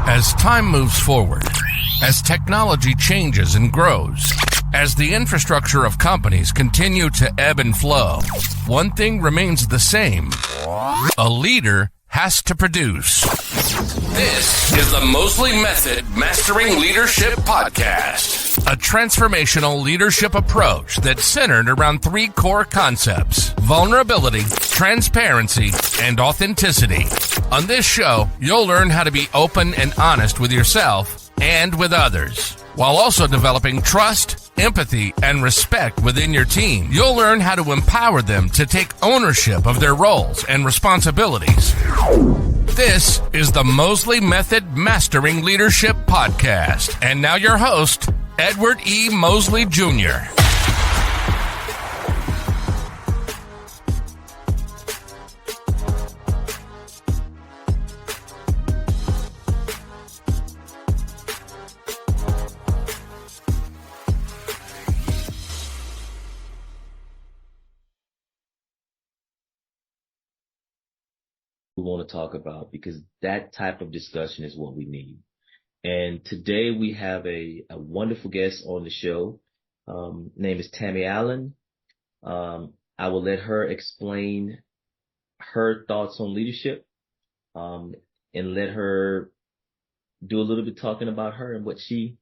As time moves forward, as technology changes and grows, as the infrastructure of companies continue to ebb and flow, one thing remains the same. A leader has to produce. This is the Mosley Method Mastering Leadership Podcast, a transformational leadership approach that's centered around three core concepts: vulnerability, transparency, and authenticity. On this show, you'll learn how to be open and honest with yourself and with others, while also developing trust, empathy, and respect within your team. You'll learn how to empower them to take ownership of their roles and responsibilities. This is the Mosley Method Mastering Leadership Podcast. And now your host, Edward E. Mosley Jr. We want to talk about, because that type of discussion is what we need. And today we have a wonderful guest on the show. Name is Tammy Allen. I will let her explain her thoughts on leadership, and let her do a little bit talking about her and what she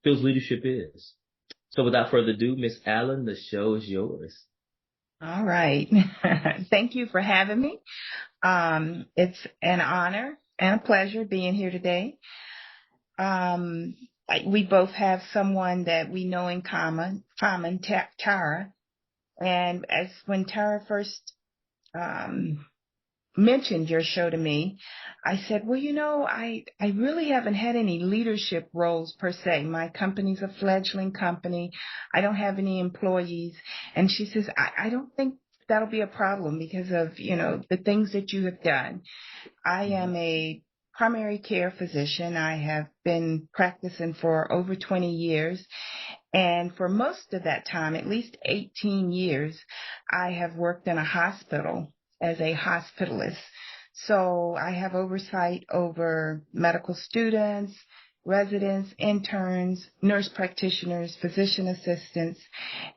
feels leadership is. So without further ado, Miss Allen, the show is yours. All right. Thank you for having me. It's an honor and a pleasure being here today. We both have someone that we know in common, Tara. And when Tara first mentioned your show to me, I said, well, I really haven't had any leadership roles per se. My company's a fledgling company. I don't have any employees. And she says, I don't think that'll be a problem because of, the things that you have done. I am a primary care physician. I have been practicing for over 20 years. And for most of that time, at least 18 years, I have worked in a hospital as a hospitalist. So I have oversight over medical students, residents, interns, nurse practitioners, physician assistants.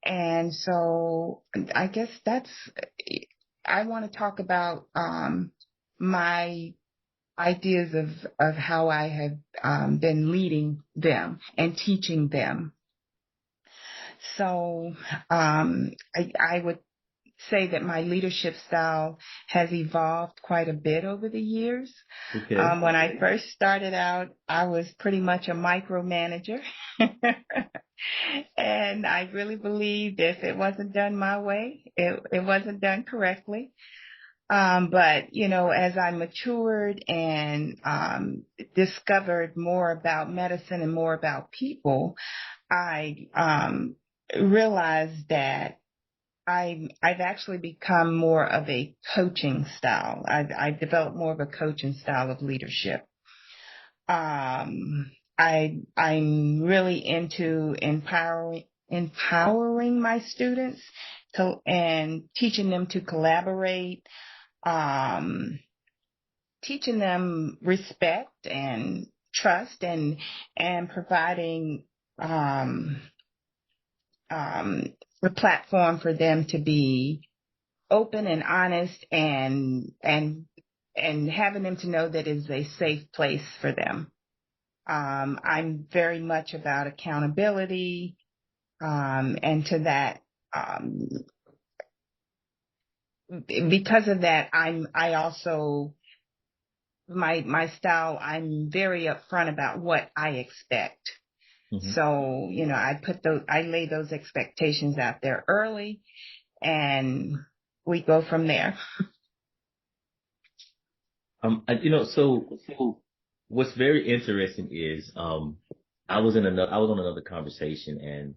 And so I guess I want to talk about my ideas of how I have been leading them and teaching them. So I would say that my leadership style has evolved quite a bit over the years. Okay. When I first started out, I was pretty much a micromanager. And I really believed if it wasn't done my way, it wasn't done correctly. But, as I matured and discovered more about medicine and more about people, I realized that I've actually become more of a coaching style. I've developed more of a coaching style of leadership. I'm really into empowering my students and teaching them to collaborate, teaching them respect and trust, and providing the platform for them to be open and honest, and having them to know that it is a safe place for them. I'm very much about accountability, and to that, because of that, I also, my style, I'm very upfront about what I expect. Mm-hmm. So, I lay those expectations out there early, and we go from there. So what's very interesting is, I was on another conversation, and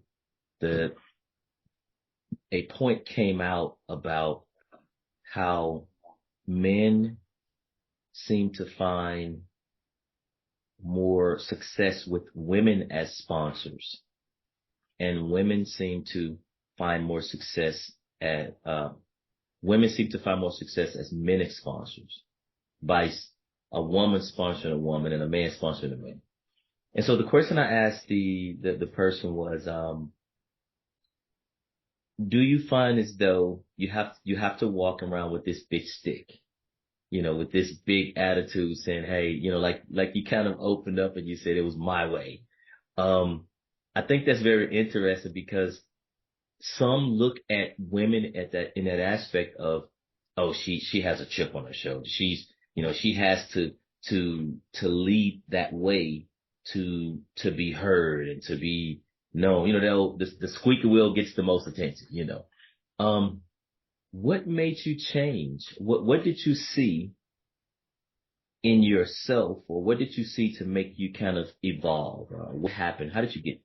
a point came out about how men seem to find more success with women as sponsors, and women seem to find more success as men as sponsors by a woman sponsoring a woman and a man sponsoring a man. And so the question I asked the person was, do you find as though you have to walk around with this big stick, with this big attitude saying, hey, like you kind of opened up and you said it was my way. Um, I think that's very interesting because some look at women in that aspect of, oh, she has a chip on her shoulder. She has to lead that way to be heard and to be known. The squeaky wheel gets the most attention. Um, what made you change? What did you see in yourself, or what did you see to make you kind of evolve? What happened? How did you get?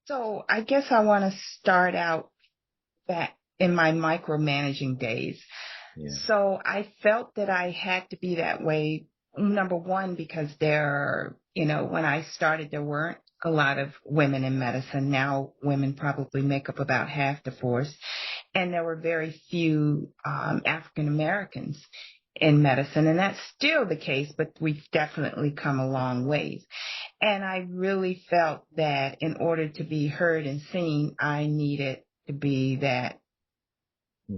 So I guess I want to start out back in my micromanaging days. Yeah. So I felt that I had to be that way. Number one, because when I started, there weren't a lot of women in medicine. Now women probably make up about half the force. And there were very few African Americans in medicine. And that's still the case, but we've definitely come a long ways. And I really felt that in order to be heard and seen, I needed to be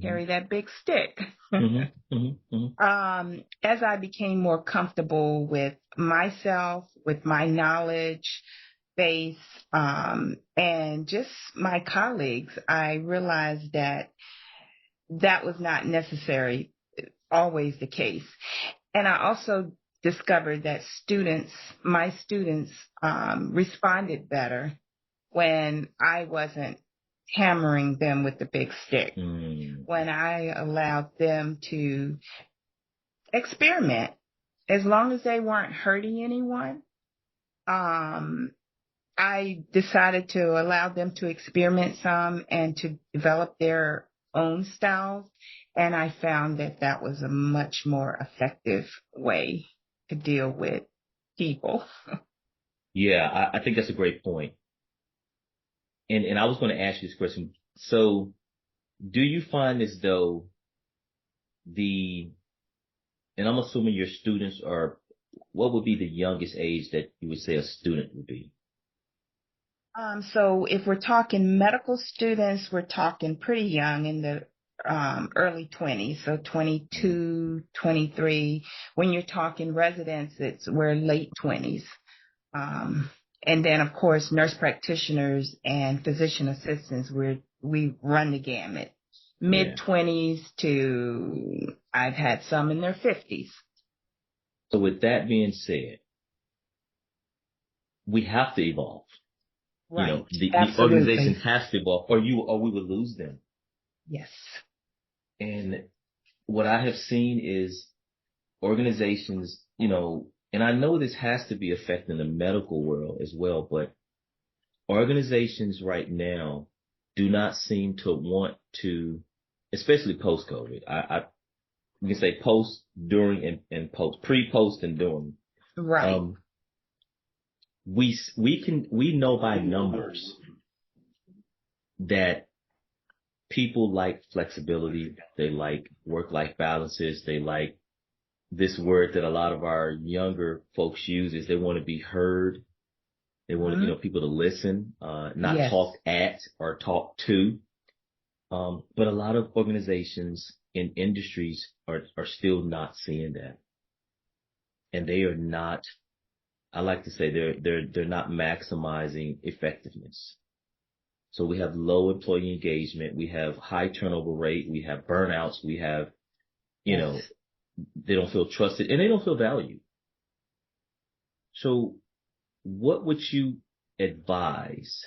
carry that big stick. As I became more comfortable with myself, with my knowledge base, and just my colleagues, I realized that was not necessary, always the case. And I also discovered that my students, responded better when I wasn't hammering them with the big stick, when I allowed them to experiment, as long as they weren't hurting anyone. I decided to allow them to experiment some and to develop their own styles. And I found that was a much more effective way to deal with people. Yeah, I think that's a great point. And I was going to ask you this question. So do you find as though and I'm assuming your students what would be the youngest age that you would say a student would be? So if we're talking medical students, we're talking pretty young, in the early 20s, so 22, 23. When you're talking residents, we're late 20s. And then, of course, nurse practitioners and physician assistants, we run the gamut. Mid-20s to I've had some in their 50s. So with that being said, we have to evolve. Right. The organization has to evolve, or we would lose them. Yes. And what I have seen is organizations, and I know this has to be affecting the medical world as well, but organizations right now do not seem to want to, especially post-COVID. We can say post, during, and post, pre, post, and during. Right. We know by numbers that people like flexibility. They like work-life balances. They like this word that a lot of our younger folks use is they want to be heard. They want people to listen, not talk at or talk to. But a lot of organizations in industries are still not seeing that. And they are not, I like to say they're not maximizing effectiveness. So we have low employee engagement. We have high turnover rate. We have burnouts. We have, they don't feel trusted and they don't feel valued. So what would you advise,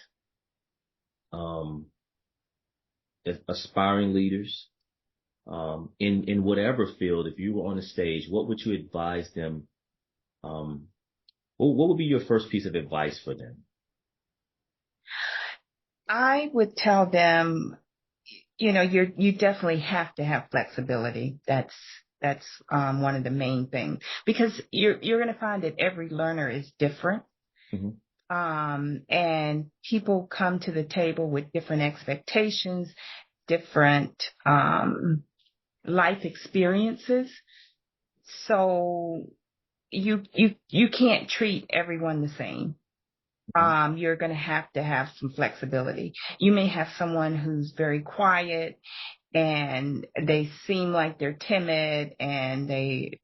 aspiring leaders, in whatever field, if you were on the stage, what would you advise them? What would be your first piece of advice for them? I would tell them, you definitely have to have flexibility. That's one of the main things, because you're going to find that every learner is different. And people come to the table with different expectations, different life experiences. So you can't treat everyone the same. You're going to have some flexibility. You may have someone who's very quiet and they seem like they're timid and they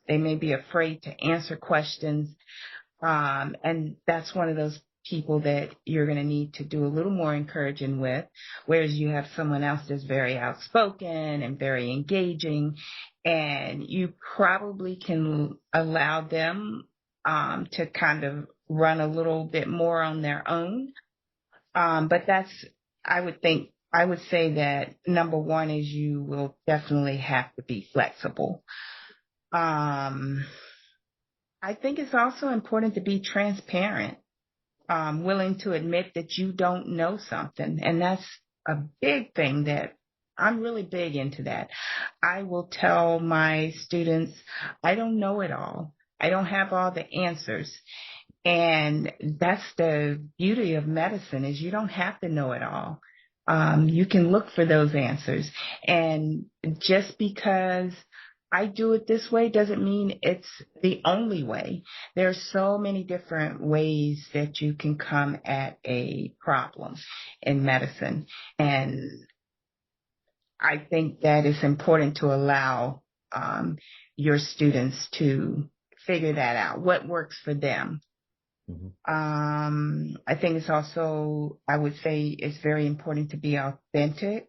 may be afraid to answer questions. And that's one of those people that you're going to need to do a little more encouraging with, whereas you have someone else that's very outspoken and very engaging, and you probably can allow them to kind of run a little bit more on their own. But I would say that number one is you will definitely have to be flexible. Um, I think it's also important to be transparent, willing to admit that you don't know something. And that's a big thing that I'm really big into that. I will tell my students, I don't know it all. I don't have all the answers. And that's the beauty of medicine is you don't have to know it all. You can look for those answers. And just because I do it this way doesn't mean it's the only way. There are so many different ways that you can come at a problem in medicine. And I think that it's important to allow your students to figure that out, what works for them. I think it's also, I would say it's very important to be authentic,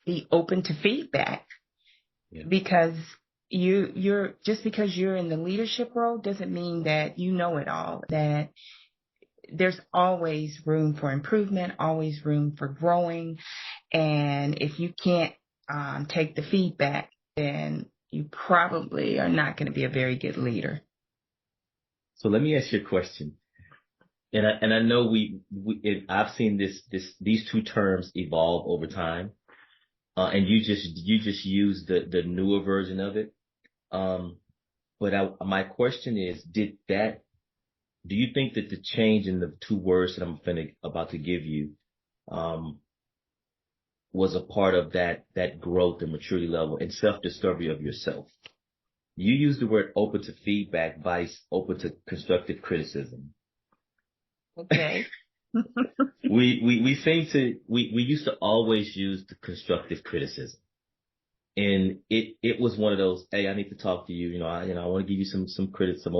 be open to feedback, because you're just because you're in the leadership role doesn't mean that you know it all, that there's always room for improvement, always room for growing. And if you can't take the feedback, then you probably are not going to be a very good leader. So let me ask you a question. And I know I've seen these two terms evolve over time. And you just use the newer version of it. But my question is, do you think that the change in the two words that I'm about to give you, was a part of that growth and maturity level and self-discovery of yourself? You use the word open to feedback, vice open to constructive criticism. Okay. we used to always use the constructive criticism. And it was one of those, hey, I need to talk to you, I want to give you some criticism,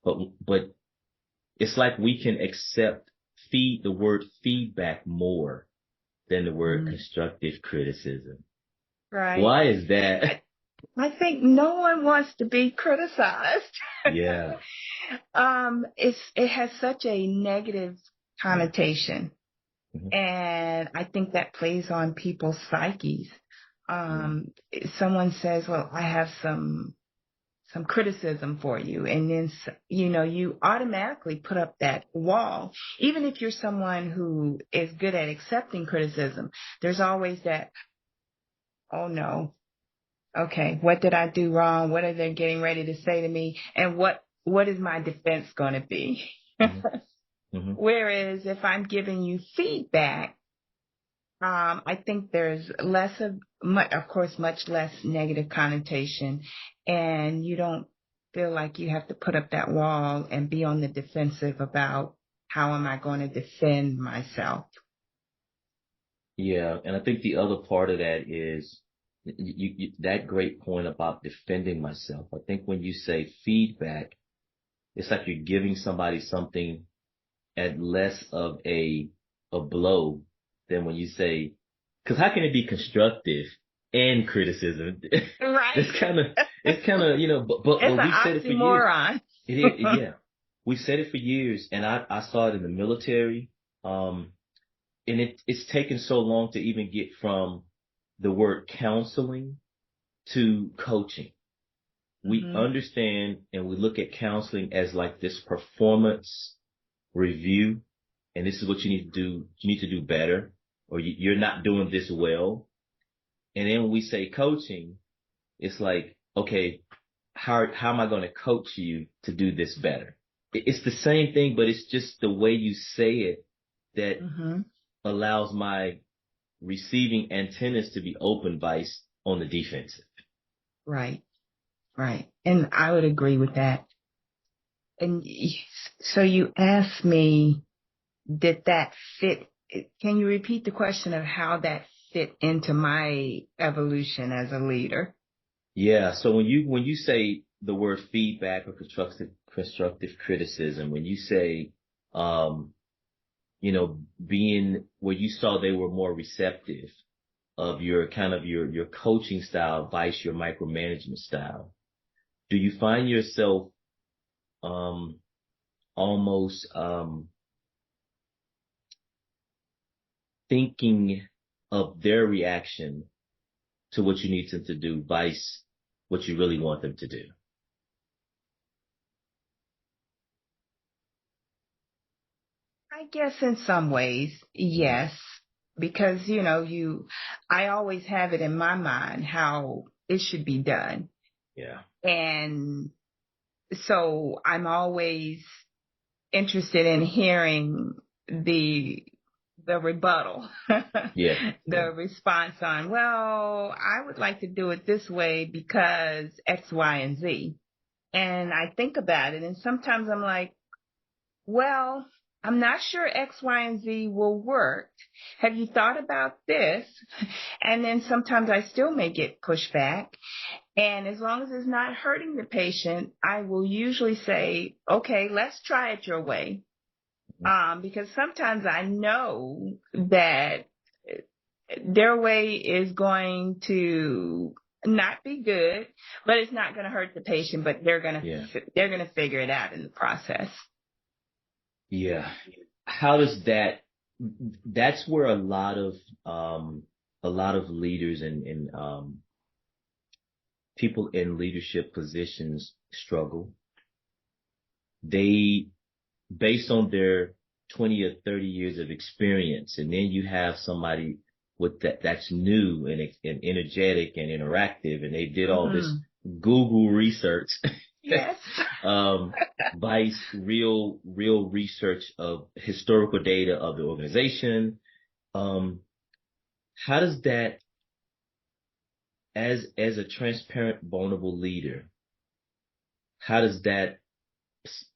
but it's like we can accept the word feedback more than the word constructive criticism. Right. Why is that? I think no one wants to be criticized. Yeah. It has such a negative connotation. And I think that plays on people's psyches. Someone says, well, I have some criticism for you. And then, you automatically put up that wall. Even if you're someone who is good at accepting criticism, there's always that, oh no, okay, what did I do wrong? What are they getting ready to say to me? And what is my defense going to be? Whereas if I'm giving you feedback, I think there's much less negative connotation, and you don't feel like you have to put up that wall and be on the defensive about how am I going to defend myself. Yeah, and I think the other part of that is that great point about defending myself. I think when you say feedback, it's like you're giving somebody something at less of a blow than when you say, because how can it be constructive and criticism? Right. It's kind of, but we've said it for oxymoron. years. Yeah. We've said it for years, and I saw it in the military. And it's taken so long to even get from the word counseling to coaching. We understand and we look at counseling as like this performance review, and this is what you need to do. You need to do better, or you're not doing this well. And then when we say coaching, it's like, okay, how am I going to coach you to do this better? It's the same thing, but it's just the way you say it that allows my receiving antennas to be open, vice, on the defensive. Right. Right. And I would agree with that. And so you asked me, did that fit? Can you repeat the question of how that fit into my evolution as a leader? Yeah. So when you say the word feedback or constructive criticism, when you say, being where you saw they were more receptive of your kind of your coaching style, vice your micromanagement style, do you find yourself um, almost thinking of their reaction to what you need them to do, vice what you really want them to do? I guess in some ways, Hmm. yes, because, I always have it in my mind how it should be done. Yeah. And so I'm always interested in hearing the rebuttal, Yeah. Yeah. the response on, well, I would like to do it this way because X, Y, and Z. And I think about it, and sometimes I'm like, well, I'm not sure X, Y, and Z will work. Have you thought about this? And then sometimes I still may get pushback. And as long as it's not hurting the patient, I will usually say, okay, let's try it your way. Because sometimes I know that their way is going to not be good, but it's not going to hurt the patient, but Yeah. they're going to figure it out in the process. Yeah. How does that's where a lot of leaders and people in leadership positions struggle. They, based on their 20 or 30 years of experience, and then you have somebody with that's new and energetic and interactive, and they did all this Mhm. Google research, Yes. vice real research of historical data of the organization. Um, how does that, as a transparent, vulnerable leader, how does that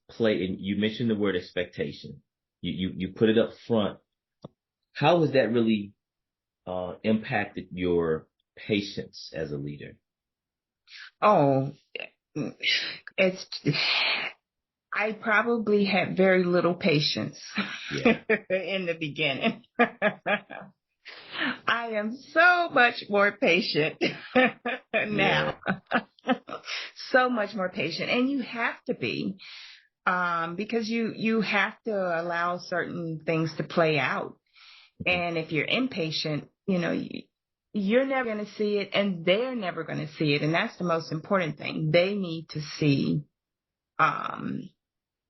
play? And you mentioned the word expectation. You put it up front. How has that really impacted your patience as a leader? Oh, it's, I probably had very little patience Yeah, in the beginning. I am so much more patient yeah, now. So much more patient. And you have to be, because you have to allow certain things to play out. mhm, And if you're impatient, you're never going to see it and they're never going to see it. And that's the most important thing. They need to see, um,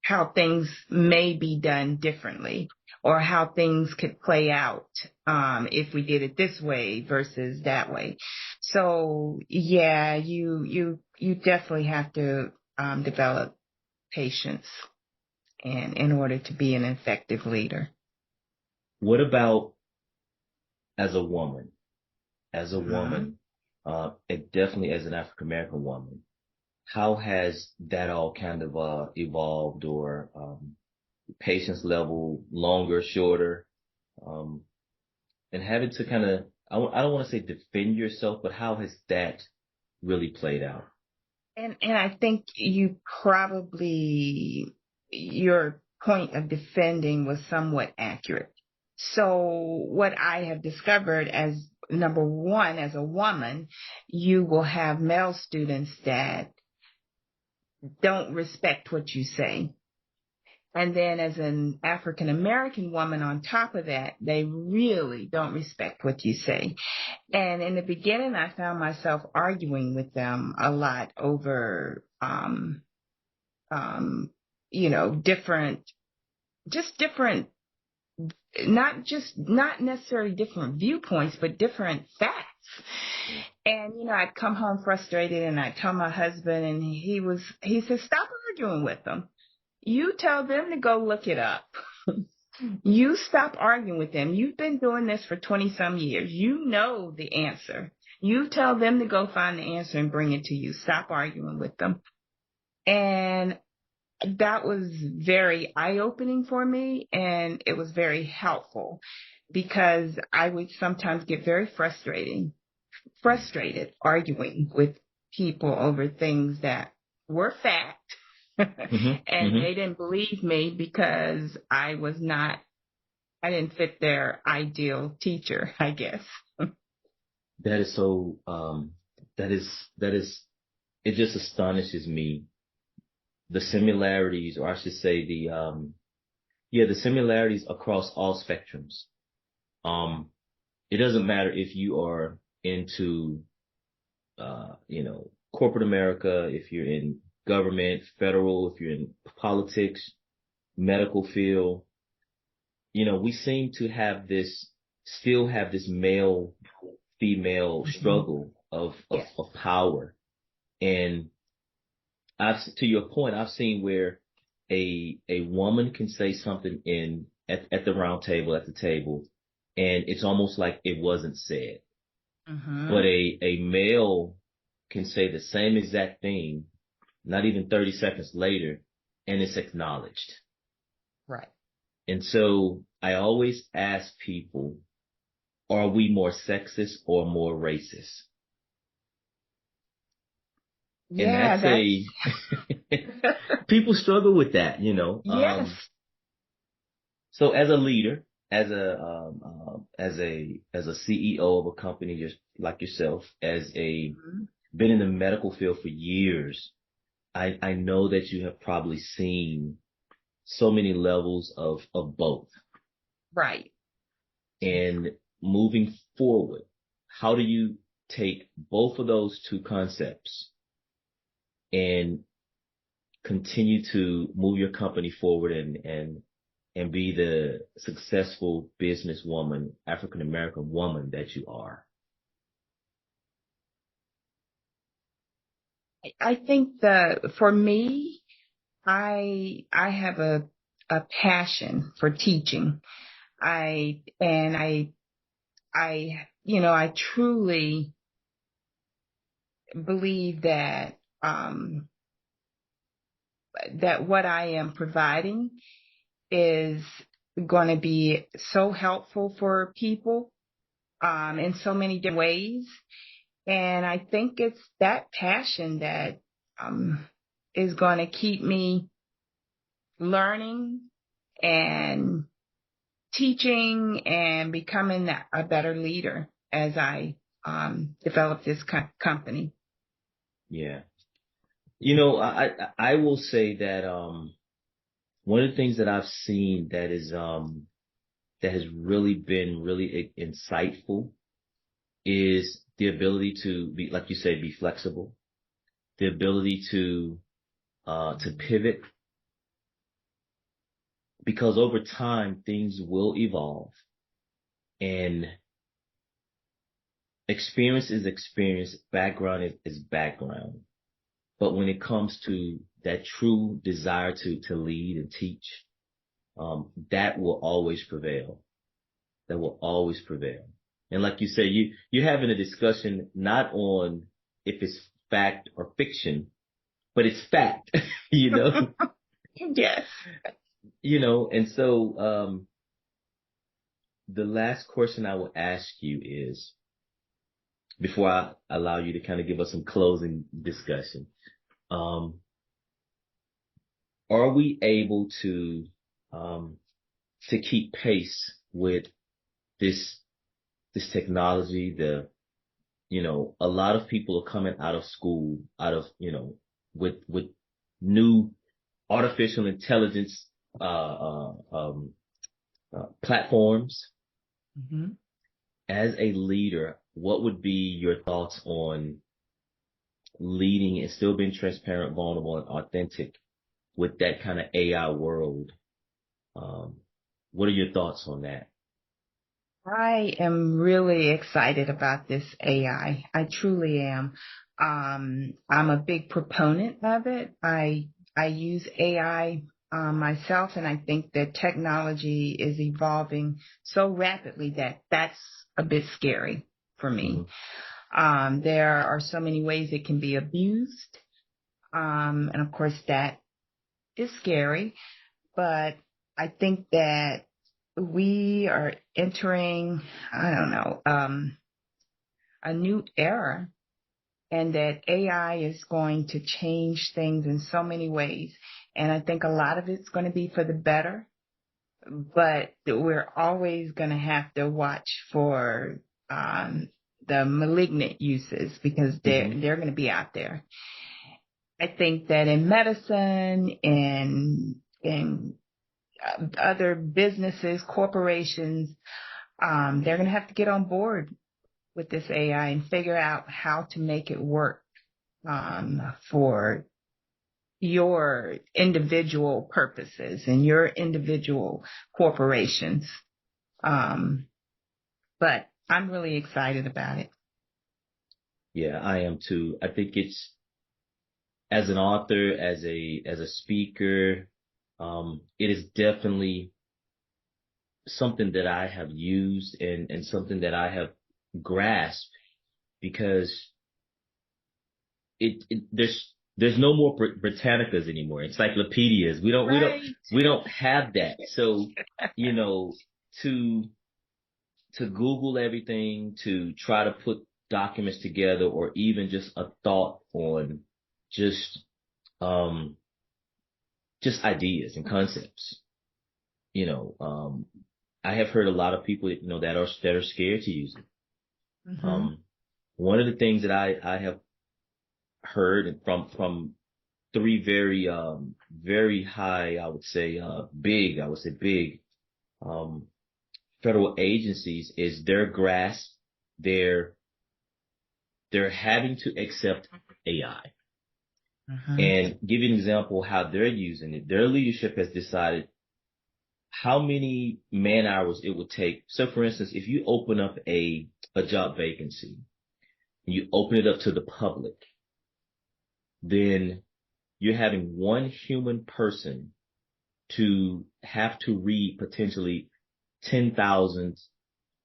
how things may be done differently or how things could play out, if we did it this way versus that way. So yeah, you definitely have to, develop patience and in order to be an effective leader. What about as a woman? As a Mhm. woman, and definitely as an African American woman, how has that all kind of evolved, or patience level longer, shorter, um, and having to kind of, I don't want to say defend yourself, but how has that really played out? And I think your point of defending was somewhat accurate. So what I have discovered as number one, as a woman, you will have male students that don't respect what you say. And then as an African American woman on top of that, they really don't respect what you say. And in the beginning, I found myself arguing with them a lot over, um, different, just different, not necessarily different viewpoints, but different facts. And, I'd come home frustrated and I'd tell my husband and he said, stop arguing with them. You tell them to go look it up. You stop arguing with them. You've been doing this for 20 some years. You know the answer. You tell them to go find the answer and bring it to you. Stop arguing with them. And that was very eye-opening for me, and it was very helpful because I would sometimes get very frustrated arguing with people over things that were fact. And they didn't believe me because I didn't fit their ideal teacher, I guess. That is so, that is, it just astonishes me. The similarities, or I should say the similarities across all spectrums. It doesn't matter if you are into, corporate America, if you're in government, federal, if you're in politics, medical field, we seem to still have this male female struggle of power. And to your point, I've seen where a woman can say something at the round table, at the table, and it's almost like it wasn't said. But a male can say the same exact thing, not even 30 seconds later, and it's acknowledged. Right. And so I always ask people, are we more sexist or more racist? Yeah, and people struggle with that, Yes. So as a leader, as a CEO of a company just like yourself, been in the medical field for years, I know that you have probably seen so many levels of both. Right. And moving forward, how do you take both of those two concepts and continue to move your company forward and be the successful businesswoman, African American woman that you are? I think for me, I have a passion for teaching. I truly believe that that what I am providing is going to be so helpful for people in so many different ways. And I think it's that passion that is going to keep me learning and teaching and becoming a better leader as I develop this company. Yeah. I will say that one of the things that I've seen that has really been really insightful is the ability to be, like you say, be flexible, the ability to pivot, because over time things will evolve, and experience is experience, background is background. But when it comes to that true desire to lead and teach, that will always prevail. That will always prevail. And like you say, you're having a discussion not on if it's fact or fiction, but it's fact, Yes. And so the last question I will ask you is, before I allow you to kind of give us some closing discussion, are we able to keep pace with this technology? A lot of people are coming out of school, with new artificial intelligence platforms. Mm-hmm. As a leader, what would be your thoughts on leading and still being transparent, vulnerable, and authentic with that kind of AI world? What are your thoughts on that? I am really excited about this AI. I truly am. I'm a big proponent of it. I use AI myself, and I think that technology is evolving so rapidly that that's a bit scary for me. There are so many ways it can be abused. And of course that is scary, but I think that we are entering, I don't know, a new era, and that AI is going to change things in so many ways. And I think a lot of it's going to be for the better, but we're always going to have to watch for the malignant uses, because they're going to be out there. I think that in medicine and in other businesses, corporations, they're going to have to get on board with this AI and figure out how to make it work for your individual purposes and your individual corporations. But I'm really excited about it. Yeah, I am too. I think it's, as an author, as a speaker, it is definitely something that I have used, and something that I have grasped, because there's no more Britannicas anymore, encyclopedias. We don't have that. So, you know, to Google everything, to try to put documents together, or even just a thought on just just ideas and concepts. You know, I have heard a lot of people, that are scared to use it. Mm-hmm. One of the things that I have heard from three very high, I would say big, federal agencies, is their grasp, they're having to accept AI. Mm-hmm. And give you an example how they're using it. Their leadership has decided how many man hours it would take. So for instance, if you open up a job vacancy, you open it up to the public, then you're having one human person to have to read potentially 10,000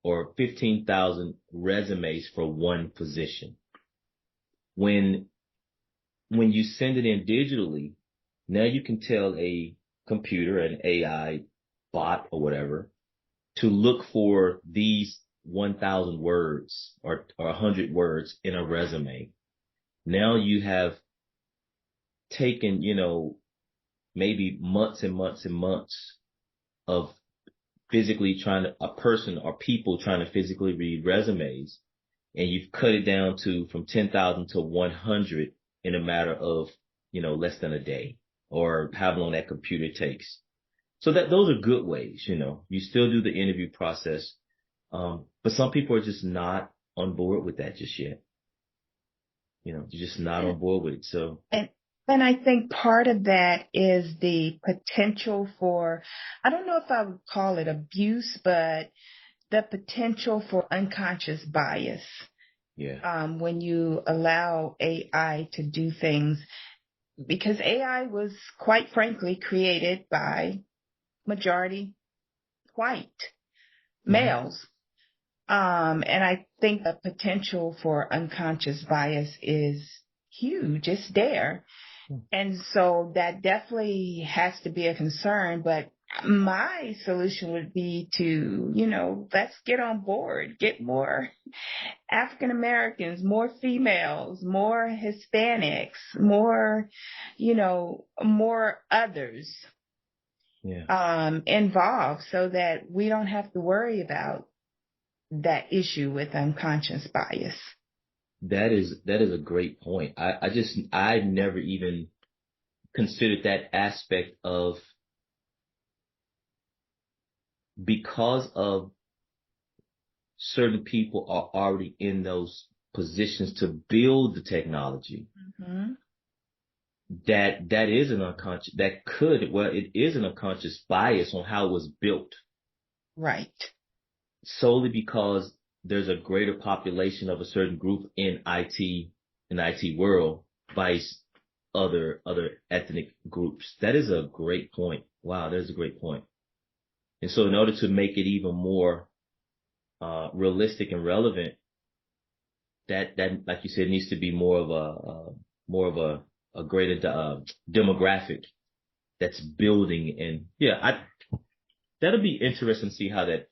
or 15,000 resumes for one position. When you send it in digitally, now you can tell a computer, an AI bot or whatever, to look for these 1,000 words or 100 words in a resume. Now you have taken, maybe months and months and months of a person or people trying to physically read resumes, and you've cut it down to from 10,000 to 100 in a matter of, less than a day, or how long that computer takes. So those are good ways, you still do the interview process. But some people are just not on board with that just yet. They're just not on board with it. So. And I think part of that is the potential for, I don't know if I would call it abuse, but the potential for unconscious bias. Yeah. When you allow AI to do things, because AI was, quite frankly, created by majority white males. And I think the potential for unconscious bias is huge. It's there. And so that definitely has to be a concern. But my solution would be to, let's get on board, get more African Americans, more females, more Hispanics, more, more others involved, so that we don't have to worry about that issue with unconscious bias. That is a great point. I never even considered that aspect of, because of certain people are already in those positions to build the technology. Mm-hmm. That is an unconscious, it is an unconscious bias on how it was built. Right. Solely because there's a greater population of a certain group in IT world, vice other ethnic groups. That is a great point. Wow, that is a great point. And so in order to make it even more realistic and relevant, that like you said, needs to be more of a greater demographic that's building. And yeah, that'll be interesting to see how that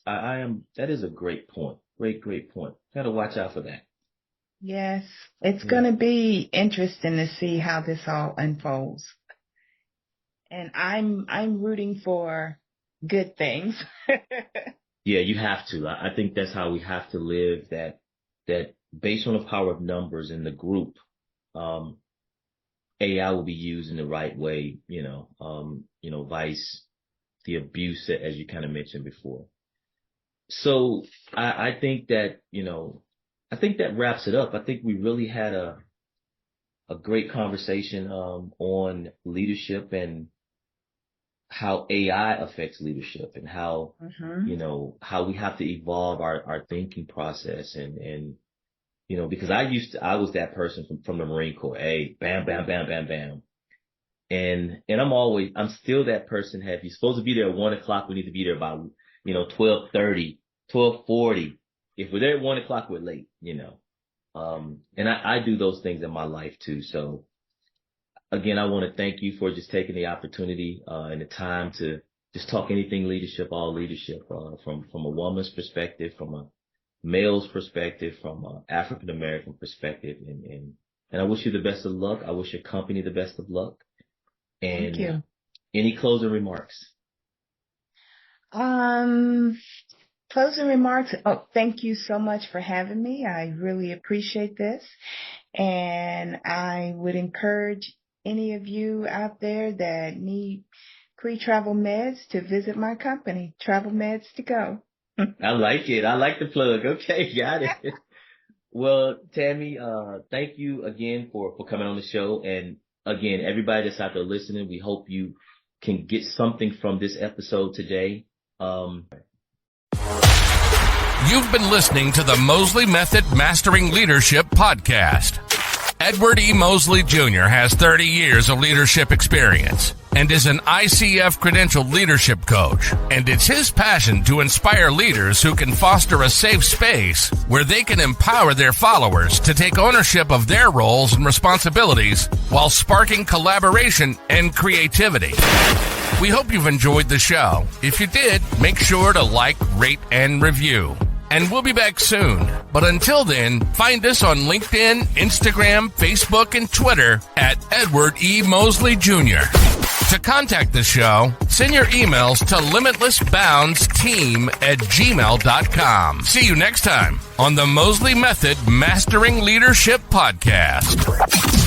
is a great point. Great point. Gotta watch out for that. Yes, it's going to be interesting to see how this all unfolds. And I'm rooting for good things. Yeah, you have to. I think that's how we have to live, that based on the power of numbers in the group, AI will be used in the right way, vice the abuse, as you kind of mentioned before. So I think that, I think that wraps it up. I think we really had a great conversation on leadership and how AI affects leadership, and how, how we have to evolve our thinking process, and because I was that person from the Marine Corps. Hey, bam, bam, bam, bam, bam. And I'm still that person. If you're supposed to be there at 1:00, we need to be there by, 12:30, 12:40. If we're there at 1:00, we're late, and I do those things in my life too. So again, I want to thank you for just taking the opportunity, and the time to just talk anything leadership, all leadership, from a woman's perspective, from a male's perspective, from an African American perspective. And I wish you the best of luck. I wish your company the best of luck. And thank you. Any closing remarks? Closing remarks. Oh, thank you so much for having me. I really appreciate this. And I would encourage any of you out there that need pre-travel meds to visit my company, Travel Meds to Go. I like it. I like the plug. Okay, got it. Well, Tammy, thank you again for coming on the show. And again, everybody that's out there listening, we hope you can get something from this episode today. You've been listening to the Mosley Method Mastering Leadership Podcast. Edward E. Mosley Jr. has 30 years of leadership experience and is an ICF credentialed leadership coach. And it's his passion to inspire leaders who can foster a safe space where they can empower their followers to take ownership of their roles and responsibilities while sparking collaboration and creativity. We hope you've enjoyed the show. If you did, make sure to like, rate, and review. And we'll be back soon. But until then, find us on LinkedIn, Instagram, Facebook, and Twitter at Edward E. Mosley Jr. To contact the show, send your emails to limitlessboundsteam@gmail.com. See you next time on the Mosley Method Mastering Leadership Podcast.